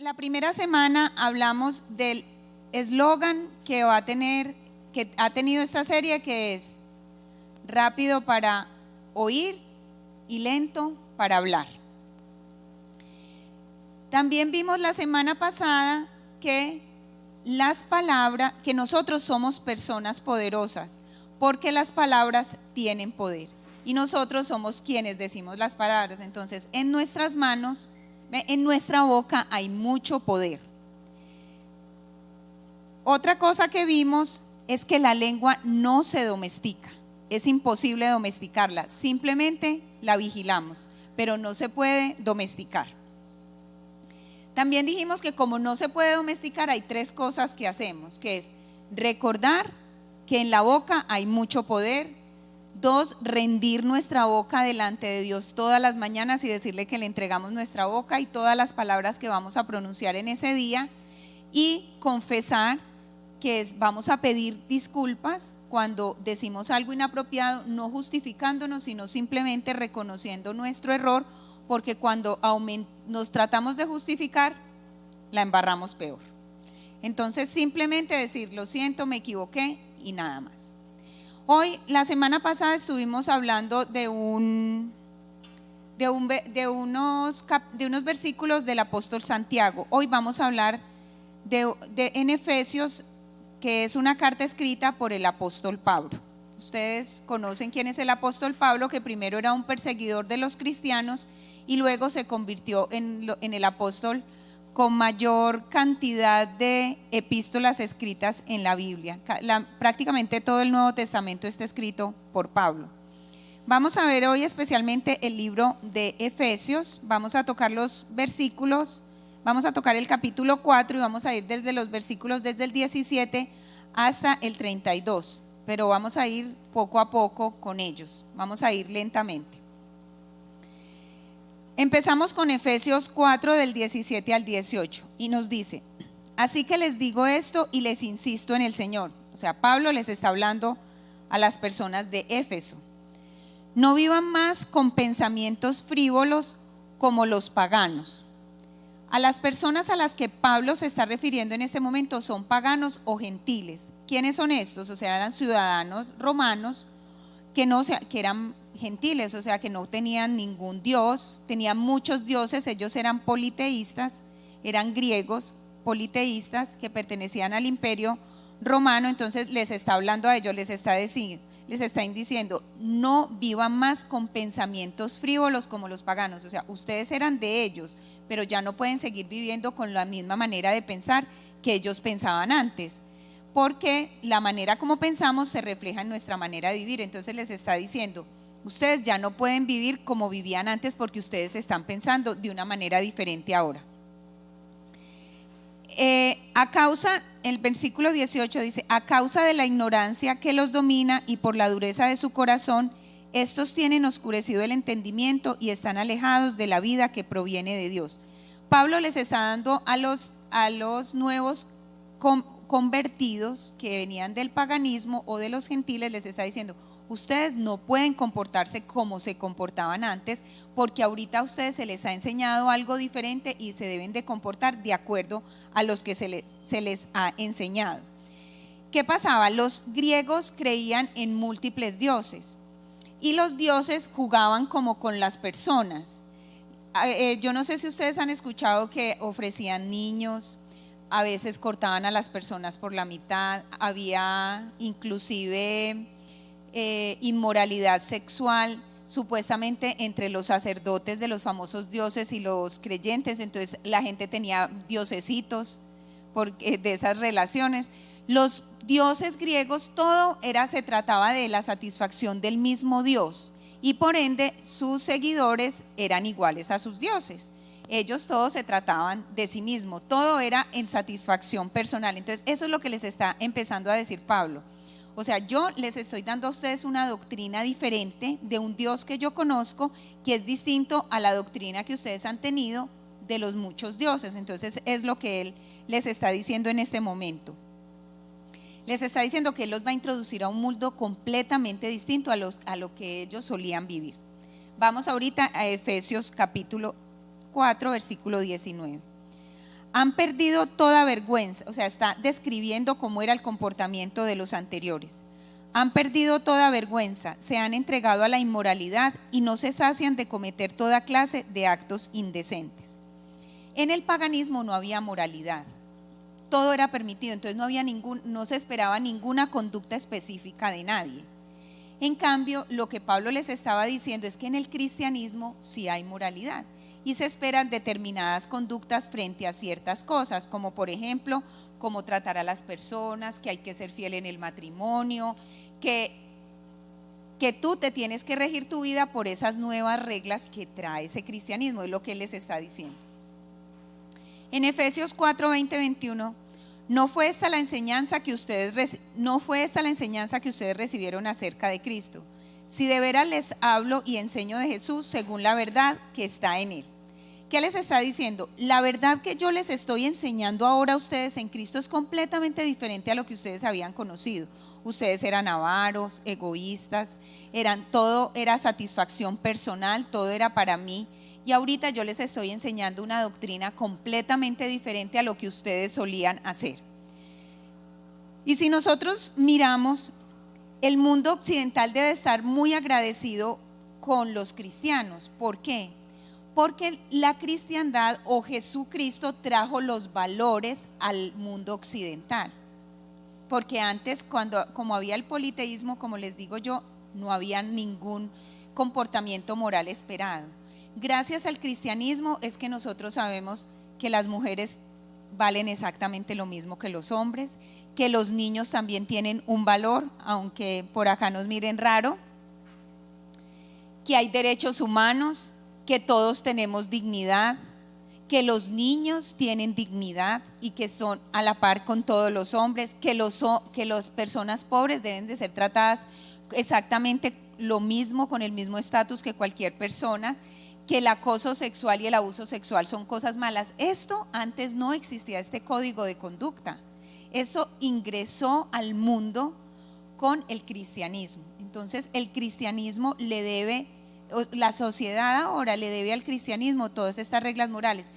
La primera semana hablamos del eslogan que ha tenido esta serie, que es rápido para oír y lento para hablar. También vimos la semana pasada que nosotros somos personas poderosas, porque las palabras tienen poder y nosotros somos quienes decimos las palabras. Entonces, en nuestras manos, en nuestra boca hay mucho poder. Otra cosa que vimos es que la lengua no se domestica, es imposible domesticarla, simplemente la vigilamos, pero no se puede domesticar. También dijimos que como no se puede domesticar, hay tres cosas que hacemos, que es recordar que en la boca hay mucho poder. 2, rendir nuestra boca delante de Dios todas las mañanas y decirle que le entregamos nuestra boca y todas las palabras que vamos a pronunciar en ese día. Y confesar, que vamos a pedir disculpas cuando decimos algo inapropiado, no justificándonos, sino simplemente reconociendo nuestro error, porque cuando nos tratamos de justificar, la embarramos peor. Entonces simplemente decir, lo siento, me equivoqué y nada más. Hoy, la semana pasada estuvimos hablando de unos versículos del apóstol Santiago. Hoy vamos a hablar en Efesios, que es una carta escrita por el apóstol Pablo. Ustedes conocen quién es el apóstol Pablo, que primero era un perseguidor de los cristianos y luego se convirtió en el apóstol con mayor cantidad de epístolas escritas en la Biblia. Prácticamente todo el Nuevo Testamento está escrito por Pablo. Vamos a ver hoy especialmente el libro de Efesios. Vamos a tocar los versículos, vamos a tocar el capítulo 4 y vamos a ir desde los versículos desde el 17 hasta el 32, pero vamos a ir poco a poco con ellos, vamos a ir lentamente. Empezamos con Efesios 4 del 17 al 18 y nos dice: así que les digo esto y les insisto en el Señor. O sea, Pablo les está hablando a las personas de Éfeso. No vivan más con pensamientos frívolos como los paganos. A las personas a las que Pablo se está refiriendo en este momento son paganos o gentiles. ¿Quiénes son estos? O sea, eran ciudadanos romanos que eran gentiles, o sea que no tenían ningún dios, tenían muchos dioses, ellos eran politeístas, eran griegos politeístas que pertenecían al imperio romano. Entonces les está hablando a ellos, les está diciendo, no vivan más con pensamientos frívolos como los paganos. O sea, ustedes eran de ellos, pero ya no pueden seguir viviendo con la misma manera de pensar que ellos pensaban antes, porque la manera como pensamos se refleja en nuestra manera de vivir. Entonces les está diciendo, ustedes ya no pueden vivir como vivían antes porque ustedes están pensando de una manera diferente ahora. El versículo 18 dice: a causa de la ignorancia que los domina y por la dureza de su corazón, estos tienen oscurecido el entendimiento y están alejados de la vida que proviene de Dios. Pablo les está dando a los nuevos convertidos que venían del paganismo o de los gentiles, les está diciendo: ustedes no pueden comportarse como se comportaban antes, porque ahorita a ustedes se les ha enseñado algo diferente y se deben de comportar de acuerdo a los que se les ha enseñado. ¿Qué pasaba? Los griegos creían en múltiples dioses y los dioses jugaban como con las personas. Yo no sé si ustedes han escuchado que ofrecían niños, a veces cortaban a las personas por la mitad, había inclusive inmoralidad sexual supuestamente entre los sacerdotes de los famosos dioses y los creyentes. Entonces la gente tenía diosesitos de esas relaciones. Los dioses griegos, se trataba de la satisfacción del mismo Dios y por ende sus seguidores eran iguales a sus dioses. Ellos todos se trataban de sí mismos, todo era en satisfacción personal. Entonces eso es lo que les está empezando a decir Pablo. O sea, yo les estoy dando a ustedes una doctrina diferente de un Dios que yo conozco, que es distinto a la doctrina que ustedes han tenido de los muchos dioses. Entonces es lo que él les está diciendo en este momento. Les está diciendo que él los va a introducir a un mundo completamente distinto a lo que ellos solían vivir. Vamos ahorita a Efesios capítulo 4, versículo 19. han perdido toda vergüenza, o sea, está describiendo cómo era el comportamiento de los anteriores. Han perdido toda vergüenza, se han entregado a la inmoralidad y no se sacian de cometer toda clase de actos indecentes. En el paganismo no había moralidad, todo era permitido, entonces no se esperaba ninguna conducta específica de nadie. En cambio, lo que Pablo les estaba diciendo es que en el cristianismo sí hay moralidad y se esperan determinadas conductas frente a ciertas cosas, como por ejemplo, cómo tratar a las personas, que hay que ser fiel en el matrimonio, que tú te tienes que regir tu vida por esas nuevas reglas que trae ese cristianismo, es lo que él les está diciendo. En Efesios 4, 20, 21, no fue esta la enseñanza que ustedes recibieron acerca de Cristo. Si de veras les hablo y enseño de Jesús según la verdad que está en él. ¿Qué les está diciendo? La verdad que yo les estoy enseñando ahora a ustedes en Cristo es completamente diferente a lo que ustedes habían conocido. Ustedes eran avaros, egoístas, todo era satisfacción personal, todo era para mí. Y ahorita yo les estoy enseñando una doctrina completamente diferente a lo que ustedes solían hacer. Y si nosotros miramos, el mundo occidental debe estar muy agradecido con los cristianos. ¿Por qué? Porque la cristiandad o Jesucristo trajo los valores al mundo occidental. Porque antes, como había el politeísmo, como les digo yo, no había ningún comportamiento moral esperado. Gracias al cristianismo es que nosotros sabemos que las mujeres valen exactamente lo mismo que los hombres, que los niños también tienen un valor, aunque por acá nos miren raro, que hay derechos humanos, que todos tenemos dignidad, que los niños tienen dignidad y que son a la par con todos los hombres, que las personas pobres deben de ser tratadas exactamente lo mismo, con el mismo estatus que cualquier persona, que el acoso sexual y el abuso sexual son cosas malas. Esto antes no existía, este código de conducta. Eso ingresó al mundo con el cristianismo. Entonces el cristianismo le debe, la sociedad ahora le debe al cristianismo todas estas reglas morales.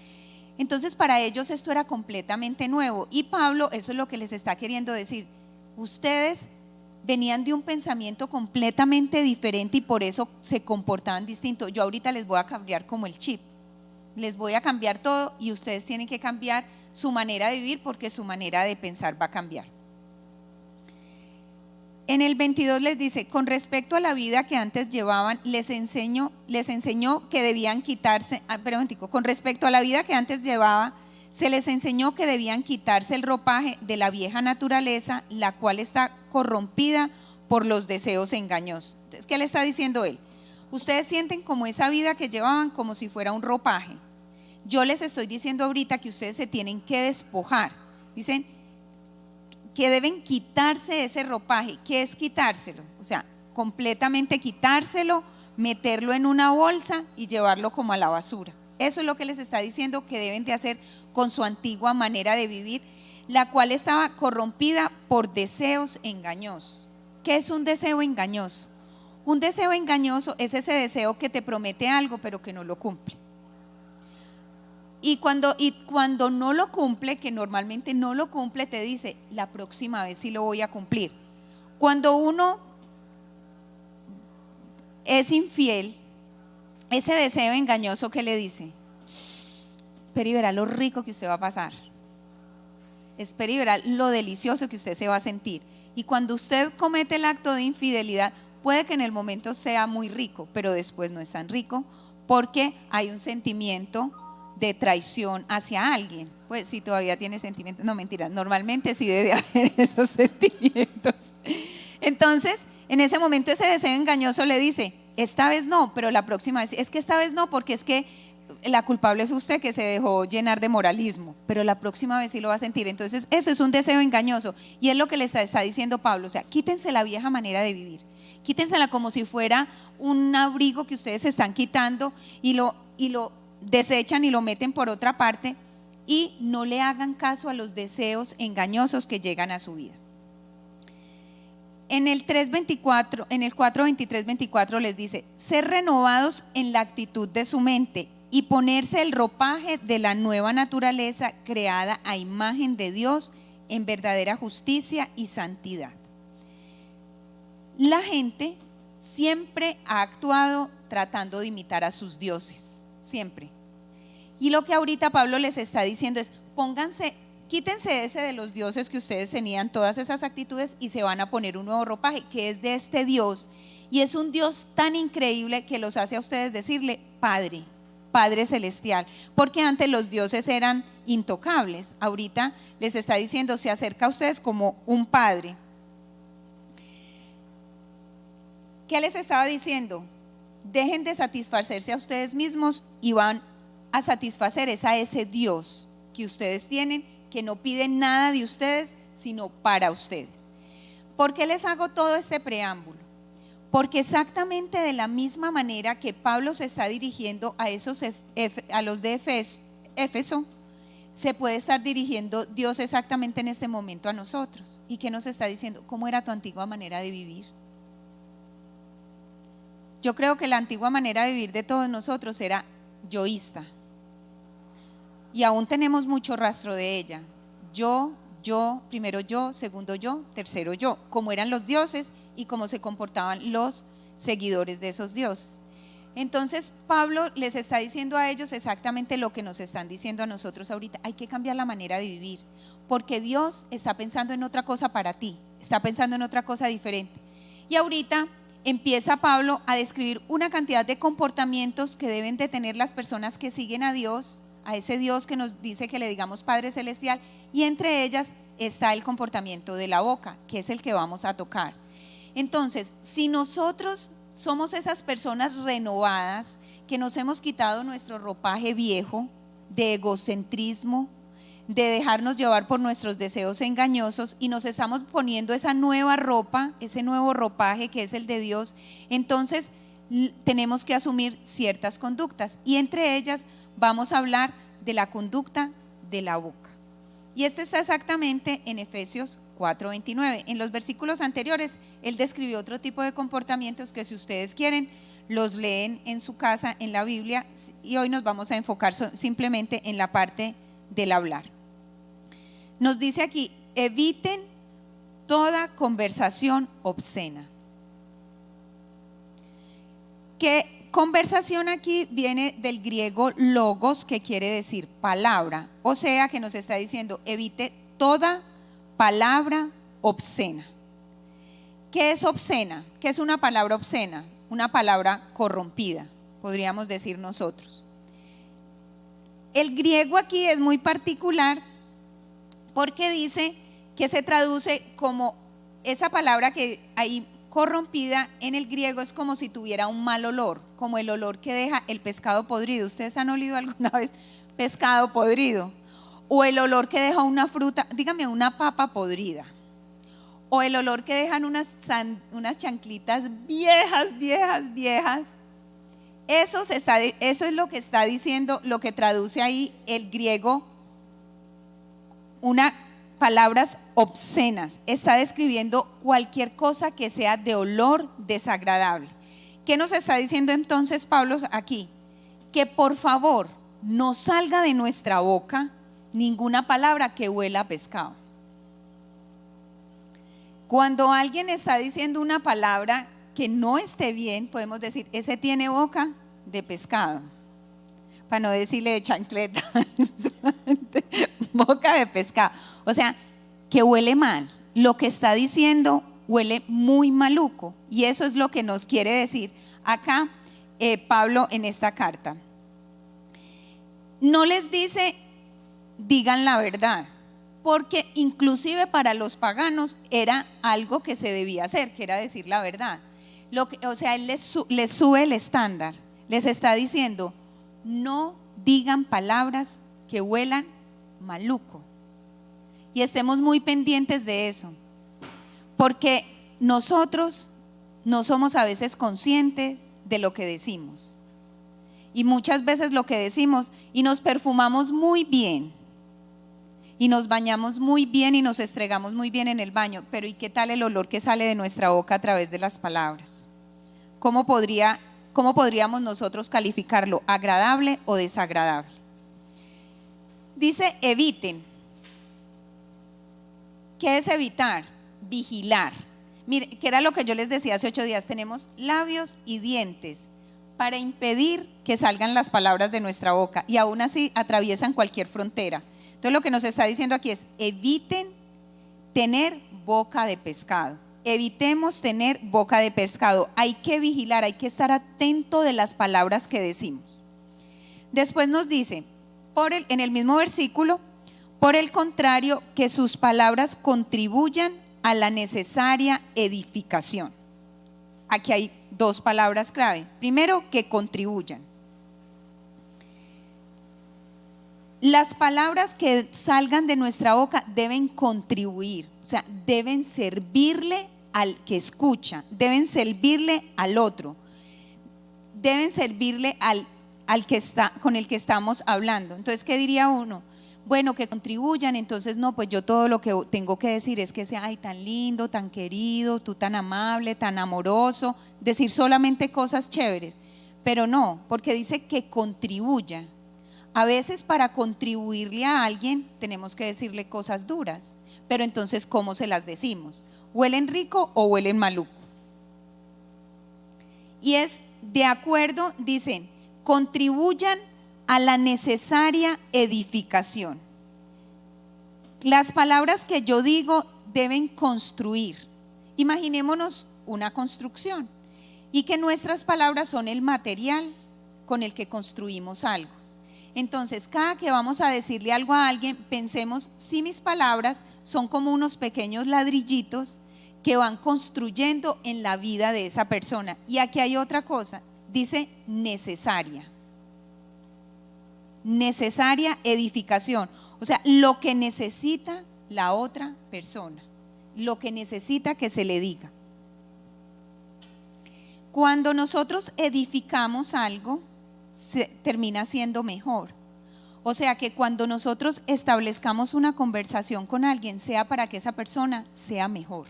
Entonces para ellos esto era completamente nuevo y Pablo eso es lo que les está queriendo decir. Ustedes venían de un pensamiento completamente diferente y por eso se comportaban distinto. Yo ahorita les voy a cambiar como el chip, les voy a cambiar todo y ustedes tienen que cambiar su manera de vivir porque su manera de pensar va a cambiar. En el 22 les dice, con respecto a la vida que antes llevaban, les enseñó que debían quitarse, con respecto a la vida que antes llevaba, se les enseñó que debían quitarse el ropaje de la vieja naturaleza, la cual está corrompida por los deseos engañosos. Entonces, ¿qué le está diciendo él? Ustedes sienten como esa vida que llevaban como si fuera un ropaje. Yo les estoy diciendo ahorita que ustedes se tienen que despojar. Dicen que deben quitarse ese ropaje. ¿Qué es quitárselo? O sea, completamente quitárselo, meterlo en una bolsa y llevarlo como a la basura. Eso es lo que les está diciendo que deben de hacer con su antigua manera de vivir, la cual estaba corrompida por deseos engañosos. ¿Qué es un deseo engañoso? Un deseo engañoso es ese deseo que te promete algo pero que no lo cumple. Y cuando no lo cumple, que normalmente no lo cumple, te dice, la próxima vez sí lo voy a cumplir. Cuando uno es infiel, ese deseo engañoso que le dice, espera y verá lo rico que usted va a pasar, espera y verá lo delicioso que usted se va a sentir. Y cuando usted comete el acto de infidelidad, puede que en el momento sea muy rico, pero después no es tan rico porque hay un sentimiento de traición hacia alguien. Pues si todavía tiene sentimientos, no mentiras, normalmente sí debe haber esos sentimientos. Entonces, en ese momento ese deseo engañoso le dice, esta vez no, pero la próxima vez, es que esta vez no, porque es que la culpable es usted que se dejó llenar de moralismo, pero la próxima vez sí lo va a sentir. Entonces eso es un deseo engañoso y es lo que le está diciendo Pablo. O sea, quítense la vieja manera de vivir, quítensela como si fuera un abrigo que ustedes se están quitando y lo desechan y lo meten por otra parte y no le hagan caso a los deseos engañosos que llegan a su vida. En el 4:23-24 les dice, ser renovados en la actitud de su mente y ponerse el ropaje de la nueva naturaleza creada a imagen de Dios en verdadera justicia y santidad. La gente siempre ha actuado tratando de imitar a sus dioses, siempre. Y lo que ahorita Pablo les está diciendo es: quítense ese de los dioses que ustedes tenían, todas esas actitudes, y se van a poner un nuevo ropaje que es de este Dios. Y es un Dios tan increíble que los hace a ustedes decirle Padre, Padre Celestial, porque antes los dioses eran intocables. Ahorita les está diciendo: se acerca a ustedes como un Padre. ¿Qué les estaba diciendo? Dejen de satisfacerse a ustedes mismos y van a satisfacer a ese Dios que ustedes tienen, que no pide nada de ustedes sino para ustedes. ¿Por qué les hago todo este preámbulo? Porque exactamente de la misma manera que Pablo se está dirigiendo a los de Éfeso, se puede estar dirigiendo Dios exactamente en este momento a nosotros. ¿Y qué nos está diciendo? ¿Cómo era tu antigua manera de vivir? Yo creo que la antigua manera de vivir de todos nosotros era yoísta, y aún tenemos mucho rastro de ella. Yo, primero yo, segundo yo, tercero yo, como eran los dioses y cómo se comportaban los seguidores de esos dioses. Entonces Pablo les está diciendo a ellos exactamente lo que nos están diciendo a nosotros ahorita: hay que cambiar la manera de vivir, porque Dios está pensando en otra cosa para ti, está pensando en otra cosa diferente. Y ahorita empieza Pablo a describir una cantidad de comportamientos que deben de tener las personas que siguen a Dios, a ese Dios que nos dice que le digamos Padre Celestial, y entre ellas está el comportamiento de la boca, que es el que vamos a tocar. Entonces, si nosotros somos esas personas renovadas, que nos hemos quitado nuestro ropaje viejo de egocentrismo, de dejarnos llevar por nuestros deseos engañosos, y nos estamos poniendo esa nueva ropa, ese nuevo ropaje que es el de Dios, entonces tenemos que asumir ciertas conductas, y entre ellas vamos a hablar de la conducta de la boca. Y este está exactamente en Efesios 4:29. En los versículos anteriores él describió otro tipo de comportamientos que, si ustedes quieren, los leen en su casa en la Biblia, y hoy nos vamos a enfocar simplemente en la parte del hablar. Nos dice aquí: eviten toda conversación obscena. Que conversación aquí viene del griego logos, que quiere decir palabra, o sea que nos está diciendo: evite toda palabra obscena. ¿Qué es obscena? ¿Qué es una palabra obscena? Una palabra corrompida, podríamos decir nosotros. El griego aquí es muy particular porque dice que se traduce como esa palabra que hay corrompida en el griego, es como si tuviera un mal olor, como el olor que deja el pescado podrido. ¿Ustedes han olido alguna vez pescado podrido? O el olor que deja una fruta, dígame, una papa podrida. O el olor que dejan unas chanclitas viejas. Eso es lo que está diciendo, lo que traduce ahí el griego, palabras obscenas. Está describiendo cualquier cosa que sea de olor desagradable. ¿Qué nos está diciendo entonces Pablo aquí? Que por favor no salga de nuestra boca ninguna palabra que huela a pescado. Cuando alguien está diciendo una palabra que no esté bien, podemos decir: ese tiene boca de pescado, para no decirle de chancleta, boca de pescado. O sea, que huele mal. Lo que está diciendo huele muy maluco, y eso es lo que nos quiere decir acá Pablo en esta carta. No les dice digan la verdad, porque inclusive para los paganos era algo que se debía hacer, que era decir la verdad. O sea, él les sube el estándar, les está diciendo: no digan palabras que huelan maluco. Y estemos muy pendientes de eso, porque nosotros no somos a veces conscientes de lo que decimos, y muchas veces lo que decimos, y nos perfumamos muy bien, y nos bañamos muy bien, y nos estregamos muy bien en el baño, pero ¿y qué tal el olor que sale de nuestra boca a través de las palabras? ¿Cómo ¿Cómo podríamos nosotros calificarlo? ¿Agradable o desagradable? Dice eviten. ¿Qué es evitar? Vigilar. Mire, que era lo que yo les decía hace 8 días. Tenemos labios y dientes para impedir que salgan las palabras de nuestra boca, y aún así atraviesan cualquier frontera. Entonces lo que nos está diciendo aquí es: eviten tener boca de pescado. Evitemos tener boca de pescado. Hay que vigilar, hay que estar atento de las palabras que decimos. Después nos dice, en el mismo versículo: por el contrario, que sus palabras contribuyan a la necesaria edificación. Aquí hay 2 palabras clave. Primero, que contribuyan. Las palabras que salgan de nuestra boca deben contribuir, o sea, deben servirle al que escucha, deben servirle al otro, deben servirle al que está, con el que estamos hablando. Entonces, ¿qué diría uno? Bueno, que contribuyan. Entonces no, pues yo todo lo que tengo que decir es que sea, ay, tan lindo, tan querido, tú tan amable, tan amoroso, decir solamente cosas chéveres. Pero no, porque dice que contribuya. A veces para contribuirle a alguien tenemos que decirle cosas duras, pero entonces ¿cómo se las decimos? ¿Huelen rico o huelen maluco? Y es de acuerdo, dicen, contribuyan a la necesaria edificación. Las palabras que yo digo deben construir. Imaginémonos una construcción y que nuestras palabras son el material con el que construimos algo. Entonces, cada que vamos a decirle algo a alguien, pensemos si mis palabras son como unos pequeños ladrillitos que van construyendo en la vida de esa persona. Y aquí hay otra cosa, dice necesaria. Necesaria edificación, o sea, lo que necesita la otra persona, lo que necesita que se le diga. Cuando nosotros edificamos algo, termina siendo mejor. O sea que cuando nosotros establezcamos una conversación con alguien, sea para que esa persona sea mejor,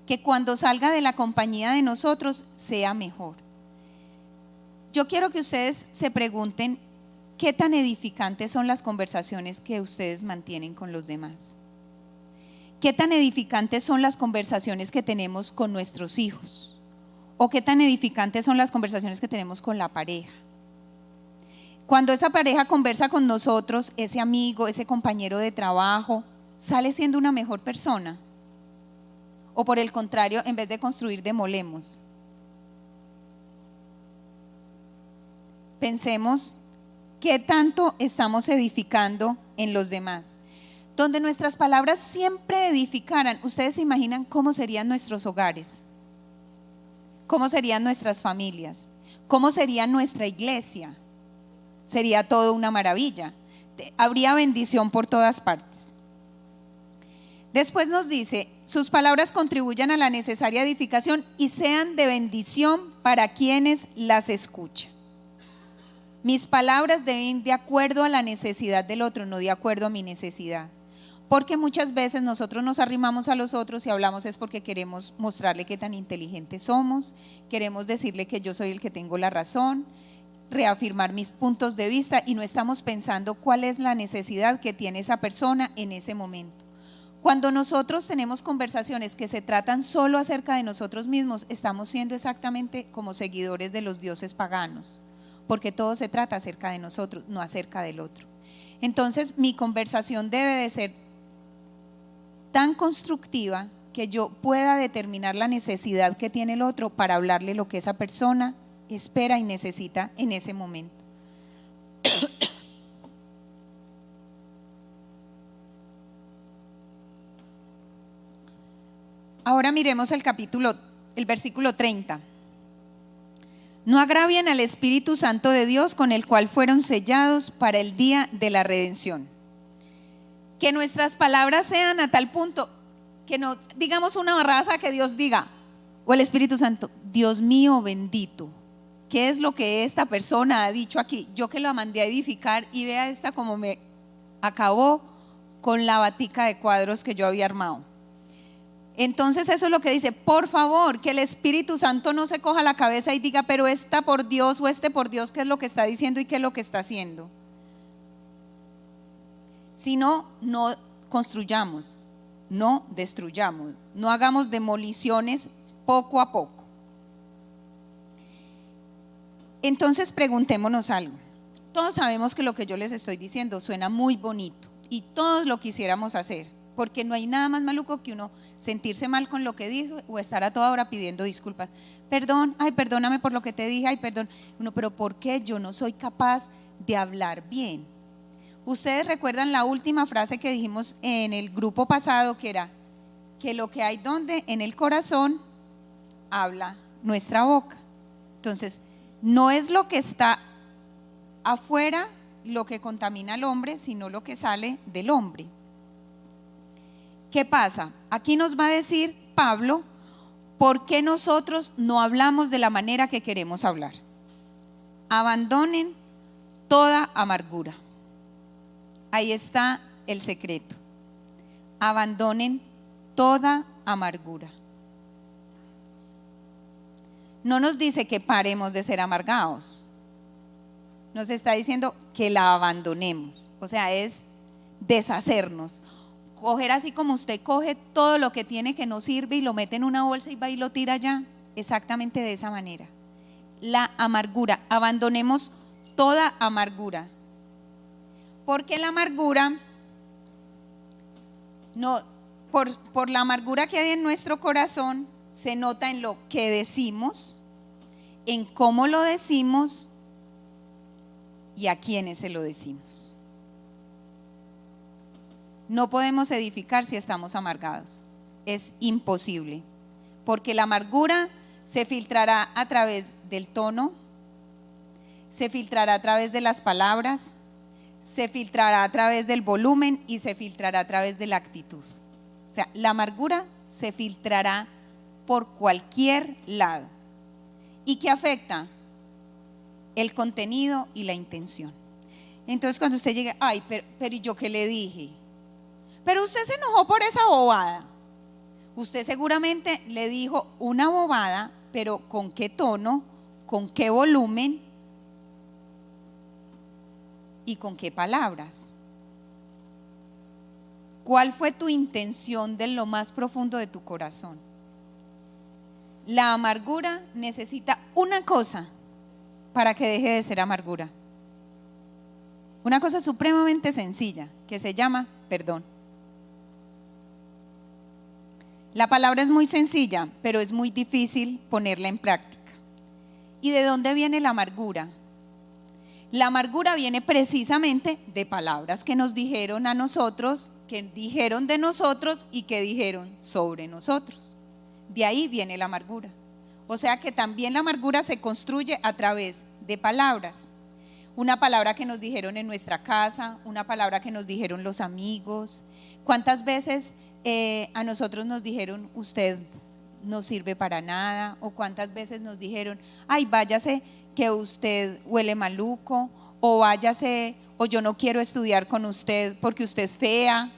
que cuando salga de la compañía de nosotros sea mejor. Yo quiero que ustedes se pregunten: ¿qué tan edificantes son las conversaciones que ustedes mantienen con los demás? ¿Qué tan edificantes son las conversaciones que tenemos con nuestros hijos? ¿O qué tan edificantes son las conversaciones que tenemos con la pareja? Cuando esa pareja conversa con nosotros, ese amigo, ese compañero de trabajo, ¿sale siendo una mejor persona? ¿O por el contrario, en vez de construir, demolemos? Pensemos qué tanto estamos edificando en los demás. Donde nuestras palabras siempre edificaran, ¿ustedes se imaginan cómo serían nuestros hogares? ¿Cómo serían nuestras familias? ¿Cómo sería nuestra iglesia? Sería todo una maravilla. Habría bendición por todas partes. Después nos dice: sus palabras contribuyan a la necesaria edificación y sean de bendición para quienes las escuchan. Mis palabras deben ir de acuerdo a la necesidad del otro, no de acuerdo a mi necesidad. Porque muchas veces nosotros nos arrimamos a los otros y hablamos es porque queremos mostrarle qué tan inteligentes somos, queremos decirle que yo soy el que tengo la razón, reafirmar mis puntos de vista, y no estamos pensando cuál es la necesidad que tiene esa persona en ese momento. Cuando nosotros tenemos conversaciones que se tratan solo acerca de nosotros mismos, estamos siendo exactamente como seguidores de los dioses paganos, porque todo se trata acerca de nosotros, no acerca del otro. Entonces mi conversación debe de ser tan constructiva que yo pueda determinar la necesidad que tiene el otro para hablarle lo que esa persona espera y necesita en ese momento. Ahora miremos el versículo 30. No agravien al Espíritu Santo de Dios, con el cual fueron sellados para el día de la redención. Que nuestras palabras sean a tal punto que no digamos una barraza, que Dios diga, o el Espíritu Santo: Dios mío bendito, ¿qué es lo que esta persona ha dicho aquí? Yo que la mandé a edificar, y vea esta como me acabó con la batica de cuadros que yo había armado. Entonces eso es lo que dice, por favor, que el Espíritu Santo no se coja la cabeza y diga, pero esta por Dios o este por Dios, ¿qué es lo que está diciendo y qué es lo que está haciendo? Si no, no construyamos, no destruyamos, no hagamos demoliciones poco a poco. Entonces preguntémonos algo. Todos sabemos que lo que yo les estoy diciendo suena muy bonito y todos lo quisiéramos hacer, porque no hay nada más maluco que uno sentirse mal con lo que dice o estar a toda hora pidiendo disculpas. Perdón, ay, perdóname por lo que te dije, ay, perdón. Uno, pero ¿por qué yo no soy capaz de hablar bien? Ustedes recuerdan la última frase que dijimos en el grupo pasado, que era que lo que hay donde en el corazón habla nuestra boca. Entonces, no es lo que está afuera lo que contamina al hombre, sino lo que sale del hombre. ¿Qué pasa? Aquí nos va a decir Pablo por qué nosotros no hablamos de la manera que queremos hablar. Abandonen toda amargura. Ahí está el secreto. Abandonen toda amargura. No nos dice que paremos de ser amargados. Nos está diciendo que la abandonemos. O sea, es deshacernos. Coger así como usted coge todo lo que tiene que no sirve y lo mete en una bolsa y va y lo tira allá. Exactamente de esa manera. La amargura. Abandonemos toda amargura. Porque la amargura, no, por la amargura que hay en nuestro corazón, se nota en lo que decimos, en cómo lo decimos y a quiénes se lo decimos. No podemos edificar si estamos amargados. Es imposible, porque la amargura se filtrará a través del tono, se filtrará a través de las palabras, se filtrará a través del volumen y se filtrará a través de la actitud. O sea, la amargura se filtrará por cualquier lado. ¿Y qué afecta? El contenido y la intención. Entonces cuando usted llegue, ay, pero ¿y yo qué le dije? Pero usted se enojó por esa bobada. Usted seguramente le dijo una bobada, pero ¿con qué tono? ¿Con qué volumen? ¿Y con qué palabras? ¿Cuál fue tu intención de lo más profundo de tu corazón? La amargura necesita una cosa para que deje de ser amargura. Una cosa supremamente sencilla que se llama perdón. La palabra es muy sencilla, pero es muy difícil ponerla en práctica. ¿Y de dónde viene la amargura? La amargura viene precisamente de palabras que nos dijeron a nosotros, que dijeron de nosotros y que dijeron sobre nosotros. De ahí viene la amargura. O sea que también la amargura se construye a través de palabras. Una palabra que nos dijeron en nuestra casa, una palabra que nos dijeron los amigos. ¿Cuántas veces a nosotros nos dijeron usted no sirve para nada? O cuántas veces nos dijeron, ay, váyase que usted huele maluco, o váyase, o yo no quiero estudiar con usted porque usted es fea.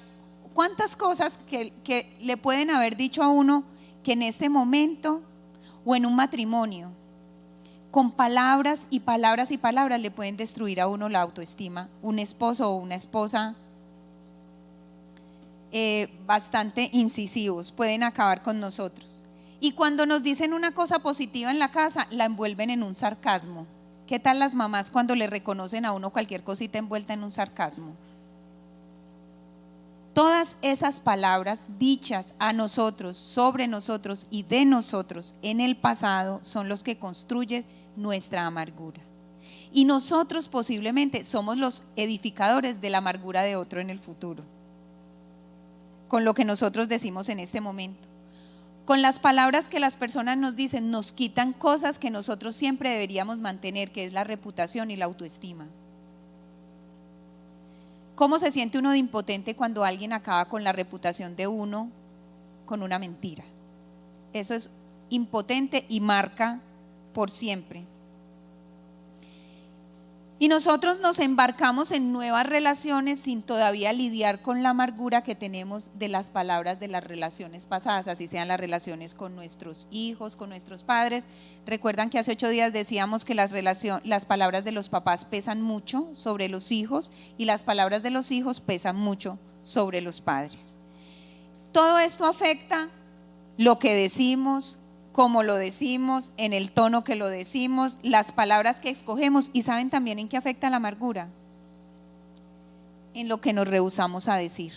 ¿Cuántas cosas que le pueden haber dicho a uno que en este momento o en un matrimonio, con palabras y palabras y palabras le pueden destruir a uno la autoestima? Un esposo o una esposa bastante incisivos pueden acabar con nosotros. Y cuando nos dicen una cosa positiva en la casa, la envuelven en un sarcasmo. ¿Qué tal las mamás cuando le reconocen a uno cualquier cosita envuelta en un sarcasmo? Todas esas palabras dichas a nosotros, sobre nosotros y de nosotros en el pasado son los que construyen nuestra amargura. Y nosotros posiblemente somos los edificadores de la amargura de otro en el futuro, con lo que nosotros decimos en este momento. Con las palabras que las personas nos dicen, nos quitan cosas que nosotros siempre deberíamos mantener, que es la reputación y la autoestima. ¿Cómo se siente uno de impotente cuando alguien acaba con la reputación de uno con una mentira? Eso es impotente y marca por siempre. Y nosotros nos embarcamos en nuevas relaciones sin todavía lidiar con la amargura que tenemos de las palabras de las relaciones pasadas, así sean las relaciones con nuestros hijos, con nuestros padres. Recuerdan que hace 8 días decíamos que las palabras de los papás pesan mucho sobre los hijos y las palabras de los hijos pesan mucho sobre los padres. Todo esto afecta lo que decimos, cómo lo decimos, en el tono que lo decimos, las palabras que escogemos. ¿Y saben también en qué afecta la amargura? En lo que nos rehusamos a decir.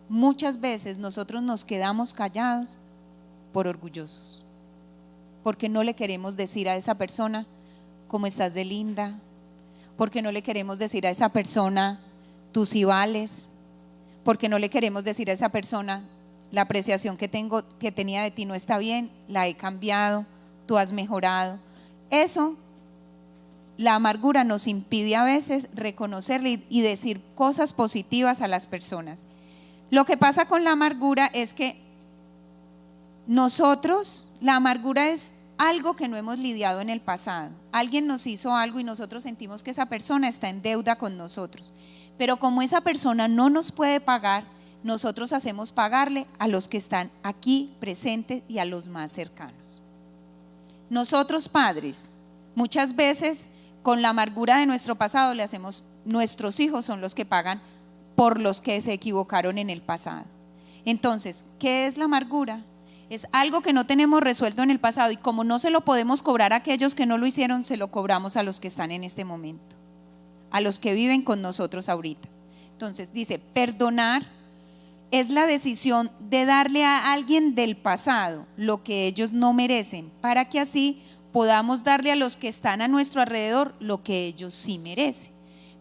Muchas veces nosotros nos quedamos callados por orgullosos, porque no le queremos decir a esa persona cómo estás de linda, porque no le queremos decir a esa persona tú sí vales, porque no le queremos decir a esa persona la apreciación que tenía de ti no está bien, la he cambiado, tú has mejorado. Eso, la amargura nos impide a veces reconocerle y decir cosas positivas a las personas. Lo que pasa con la amargura es que la amargura es algo que no hemos lidiado en el pasado. Alguien nos hizo algo y nosotros sentimos que esa persona está en deuda con nosotros. Pero como esa persona no nos puede pagar, nosotros hacemos pagarle a los que están aquí presentes y a los más cercanos. Nosotros padres, muchas veces con la amargura de nuestro pasado le hacemos, nuestros hijos son los que pagan por los que se equivocaron en el pasado. Entonces, ¿qué es la amargura? Es algo que no tenemos resuelto en el pasado y como no se lo podemos cobrar a aquellos que no lo hicieron, se lo cobramos a los que están en este momento, a los que viven con nosotros ahorita. Entonces dice, perdonar es la decisión de darle a alguien del pasado lo que ellos no merecen, para que así podamos darle a los que están a nuestro alrededor lo que ellos sí merecen.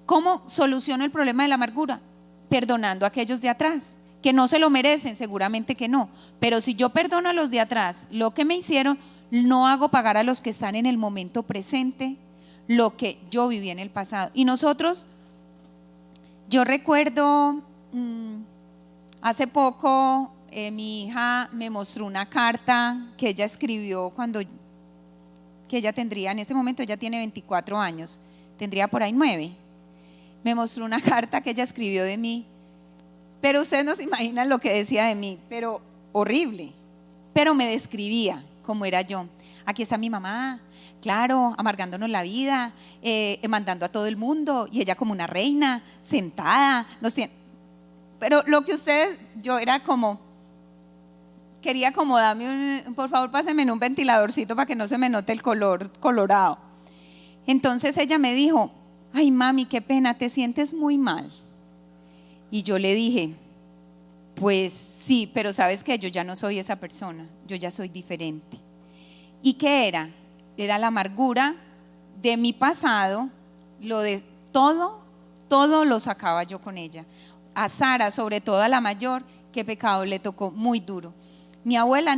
¿Cómo soluciono el problema de la amargura? Perdonando a aquellos de atrás, que no se lo merecen, seguramente que no, pero si yo perdono a los de atrás lo que me hicieron, no hago pagar a los que están en el momento presente lo que yo viví en el pasado. Y nosotros, yo recuerdo hace poco mi hija me mostró una carta que ella escribió que ella tendría, en este momento ella tiene 24 años, tendría por ahí 9. Me mostró una carta que ella escribió de mí, pero ustedes no se imaginan lo que decía de mí, pero horrible, pero me describía como era yo. Aquí está mi mamá, claro, amargándonos la vida, mandando a todo el mundo, y ella como una reina, sentada, nos tiene. Pero lo que yo era como, quería como por favor pásenme en un ventiladorcito para que no se me note el color colorado. Entonces ella me dijo, ay mami, qué pena, te sientes muy mal. Y yo le dije, pues sí, pero sabes que yo ya no soy esa persona, yo ya soy diferente. ¿Y qué era? Era la amargura de mi pasado, todo lo sacaba yo con ella. A Sara, sobre todo a la mayor, qué pecado le tocó muy duro. Mi abuela,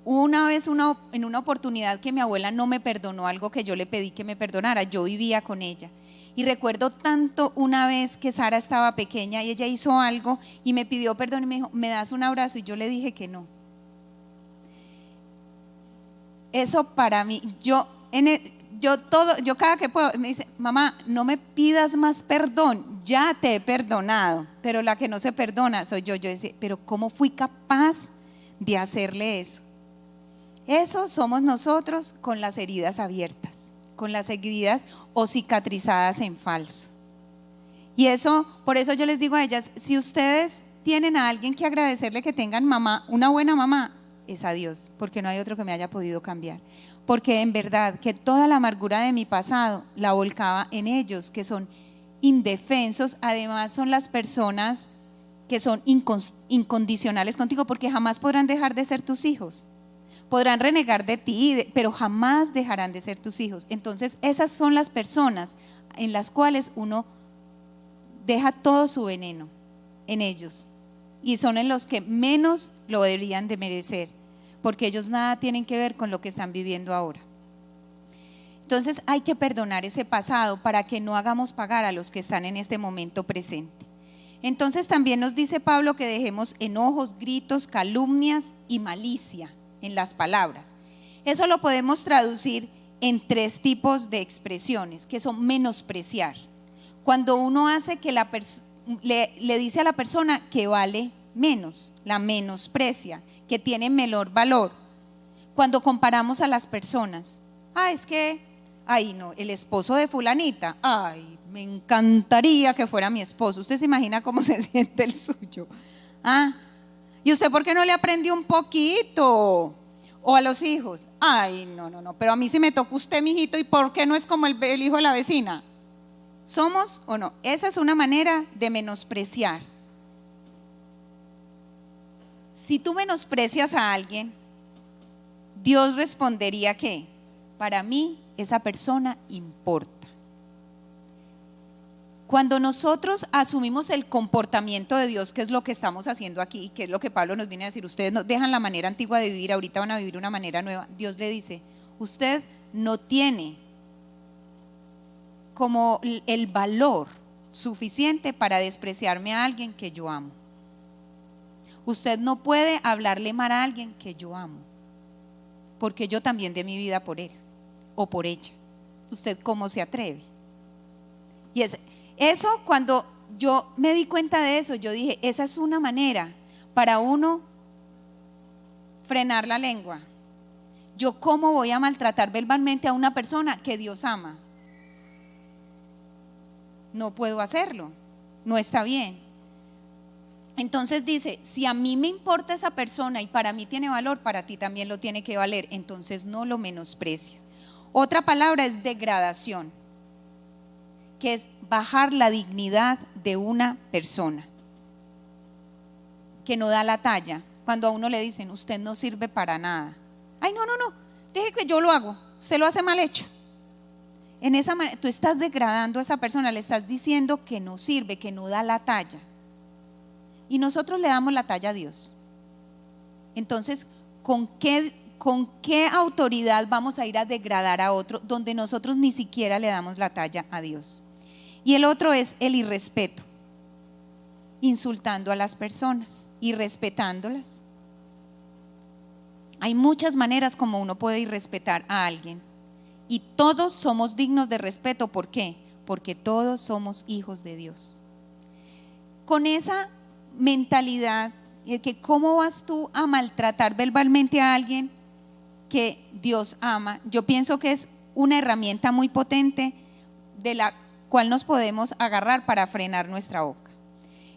una vez en una oportunidad que mi abuela no me perdonó algo que yo le pedí que me perdonara, yo vivía con ella. Y recuerdo tanto una vez que Sara estaba pequeña y ella hizo algo y me pidió perdón y me dijo, ¿me das un abrazo? Y yo le dije que no. Eso para mí, yo cada que puedo, me dice, mamá, no me pidas más perdón, ya te he perdonado, pero la que no se perdona soy yo. Yo decía, pero ¿cómo fui capaz de hacerle eso? Eso somos nosotros con las heridas abiertas, con las heridas o cicatrizadas en falso. Y eso, por eso yo les digo a ellas, si ustedes tienen a alguien que agradecerle que tengan mamá, una buena mamá, es a Dios, porque no hay otro que me haya podido cambiar. Porque en verdad que toda la amargura de mi pasado la volcaba en ellos, que son indefensos, además son las personas que son incondicionales contigo, porque jamás podrán dejar de ser tus hijos. Podrán renegar de ti, pero jamás dejarán de ser tus hijos. Entonces esas son las personas en las cuales uno deja todo su veneno en ellos, y son en los que menos lo deberían de merecer, porque ellos nada tienen que ver con lo que están viviendo ahora. Entonces hay que perdonar ese pasado para que no hagamos pagar a los que están en este momento presente. Entonces también nos dice Pablo que dejemos enojos, gritos, calumnias y malicia en las palabras. Eso lo podemos traducir en 3 tipos de expresiones, que son menospreciar. Cuando uno hace que le dice a la persona que vale menos, la menosprecia, que tiene menor valor. Cuando comparamos a las personas, es que, no, el esposo de fulanita, me encantaría que fuera mi esposo. Usted se imagina cómo se siente el suyo. ¿Y usted por qué no le aprendió un poquito? O a los hijos, no, pero a mí sí me tocó usted, mijito, ¿y por qué no es como el hijo de la vecina? ¿Somos o no? Esa es una manera de menospreciar. Si tú menosprecias a alguien, Dios respondería que para mí esa persona importa. Cuando nosotros asumimos el comportamiento de Dios, que es lo que estamos haciendo aquí, que es lo que Pablo nos viene a decir, ustedes no dejan la manera antigua de vivir, ahorita van a vivir una manera nueva. Dios le dice, usted no tiene como el valor suficiente para despreciarme a alguien que yo amo. Usted no puede hablarle mal a alguien que yo amo, porque yo también di mi vida por él o por ella. ¿Usted cómo se atreve? Y eso, cuando yo me di cuenta de eso, yo dije, esa es una manera para uno frenar la lengua. Yo cómo voy a maltratar verbalmente a una persona que Dios ama. No puedo hacerlo, no está bien. Entonces dice, si a mí me importa esa persona y para mí tiene valor, para ti también lo tiene que valer, entonces no lo menosprecies. Otra palabra es degradación, que es bajar la dignidad de una persona que no da la talla. Cuando a uno le dicen, usted no sirve para nada. No, deje que yo lo hago, usted lo hace mal hecho. En esa manera, tú estás degradando a esa persona, le estás diciendo que no sirve, que no da la talla. Y nosotros le damos la talla a Dios. Entonces, ¿con qué autoridad vamos a ir a degradar a otro donde nosotros ni siquiera le damos la talla a Dios? Y el otro es el irrespeto, insultando a las personas, irrespetándolas. Hay muchas maneras como uno puede irrespetar a alguien. Y todos somos dignos de respeto. ¿Por qué? Porque todos somos hijos de Dios. Con esa mentalidad de que cómo vas tú a maltratar verbalmente a alguien que Dios ama, yo pienso que es una herramienta muy potente de la cual nos podemos agarrar para frenar nuestra boca.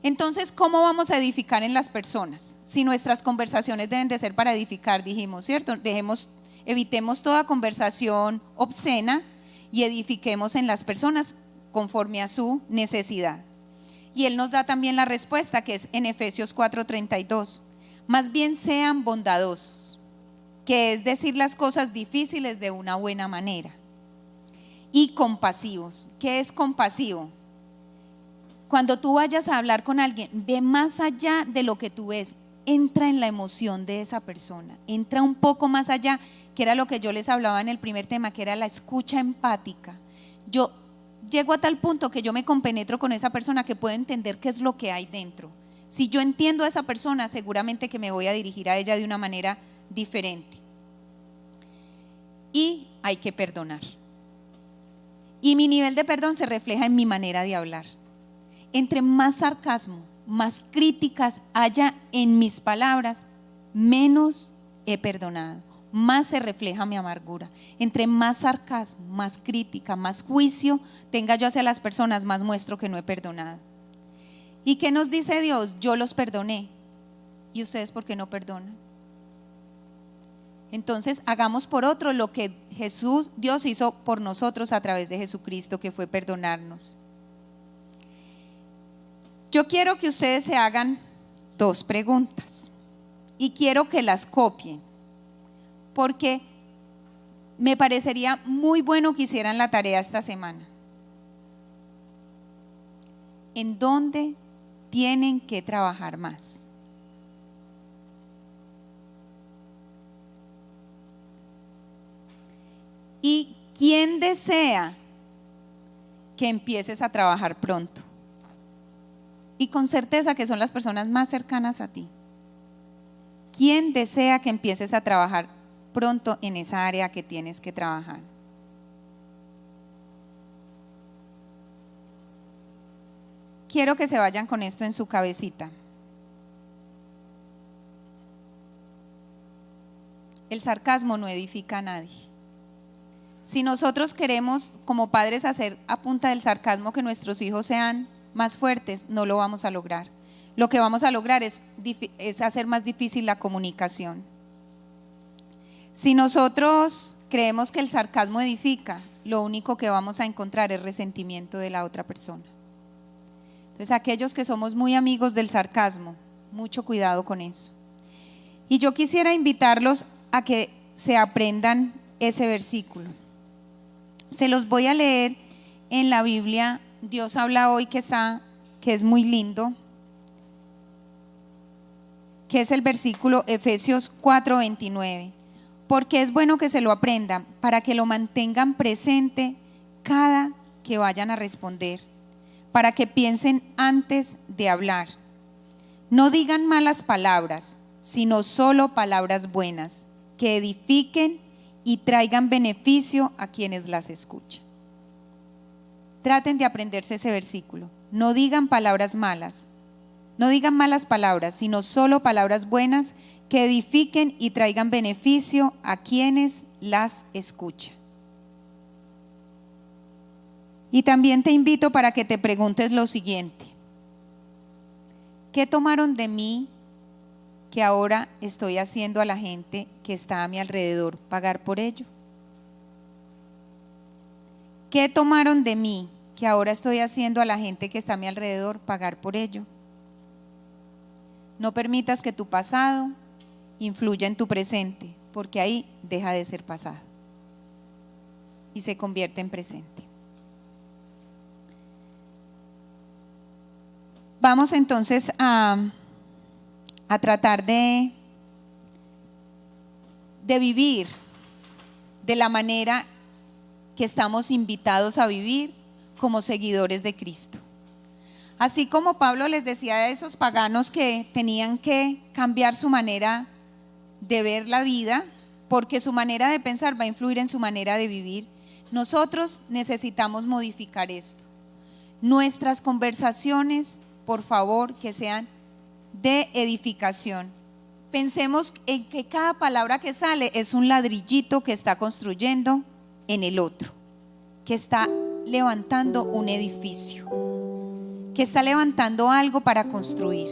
Entonces, ¿cómo vamos a edificar en las personas? Si nuestras conversaciones deben de ser para edificar, dijimos, ¿cierto? Evitemos toda conversación obscena y edifiquemos en las personas conforme a su necesidad. Y Él nos da también la respuesta, que es en Efesios 4:32. Más bien sean bondadosos, que es decir las cosas difíciles de una buena manera. Y compasivos. ¿Qué es compasivo? Cuando tú vayas a hablar con alguien, ve más allá de lo que tú ves. Entra en la emoción de esa persona. Entra un poco más allá, que era lo que yo les hablaba en el primer tema, que era la escucha empática. Yo llego a tal punto que yo me compenetro con esa persona que puedo entender qué es lo que hay dentro. Si yo entiendo a esa persona, seguramente que me voy a dirigir a ella de una manera diferente. Y hay que perdonar. Y mi nivel de perdón se refleja en mi manera de hablar. Entre más sarcasmo, más críticas haya en mis palabras, menos he perdonado, más se refleja mi amargura. Entre más sarcasmo, más crítica, más juicio tenga yo hacia las personas, más muestro que no he perdonado. ¿Y qué nos dice Dios? Yo los perdoné. ¿Y ustedes por qué no perdonan? Entonces hagamos por otro lo que Dios hizo por nosotros a través de Jesucristo, que fue perdonarnos. Yo quiero que ustedes se hagan 2 preguntas y quiero que las copien, porque me parecería muy bueno que hicieran la tarea esta semana. ¿En dónde tienen que trabajar más? ¿Y quién desea que empieces a trabajar pronto? Y con certeza que son las personas más cercanas a ti. ¿Quién desea que empieces a trabajar pronto en esa área que tienes que trabajar? quiero que se vayan con esto en su cabecita. El sarcasmo no edifica a nadie. Si nosotros queremos como padres hacer a punta del sarcasmo que nuestros hijos sean más fuertes, no lo vamos a lograr. Lo que vamos a lograr es hacer más difícil la comunicación. Si nosotros creemos que el sarcasmo edifica, lo único que vamos a encontrar es resentimiento de la otra persona. Entonces, aquellos que somos muy amigos del sarcasmo, mucho cuidado con eso. Y yo quisiera invitarlos a que se aprendan ese versículo. Se los voy a leer en la Biblia. Dios habla hoy, que es muy lindo, que es el versículo Efesios 4:29. Porque es bueno que se lo aprendan, para que lo mantengan presente cada que vayan a responder, para que piensen antes de hablar. No digan malas palabras, sino solo palabras buenas, que edifiquen y traigan beneficio a quienes las escuchan. Traten de aprenderse ese versículo. No digan palabras malas, no digan malas palabras, sino solo palabras buenas, que edifiquen y traigan beneficio a quienes las escuchan. Y también te invito para que te preguntes lo siguiente: ¿qué tomaron de mí que ahora estoy haciendo a la gente que está a mi alrededor pagar por ello? ¿Qué tomaron de mí que ahora estoy haciendo a la gente que está a mi alrededor pagar por ello? No permitas que tu pasado influya en tu presente, porque ahí deja de ser pasado y se convierte en presente. Vamos entonces a tratar de vivir de la manera que estamos invitados a vivir como seguidores de Cristo. Así como Pablo les decía a esos paganos que tenían que cambiar su manera de ver la vida, porque su manera de pensar va a influir en su manera de vivir, nosotros necesitamos modificar esto. Nuestras conversaciones, por favor, que sean de edificación. Pensemos en que cada palabra que sale es un ladrillito que está construyendo en el otro, que está levantando un edificio, que está levantando algo para construir.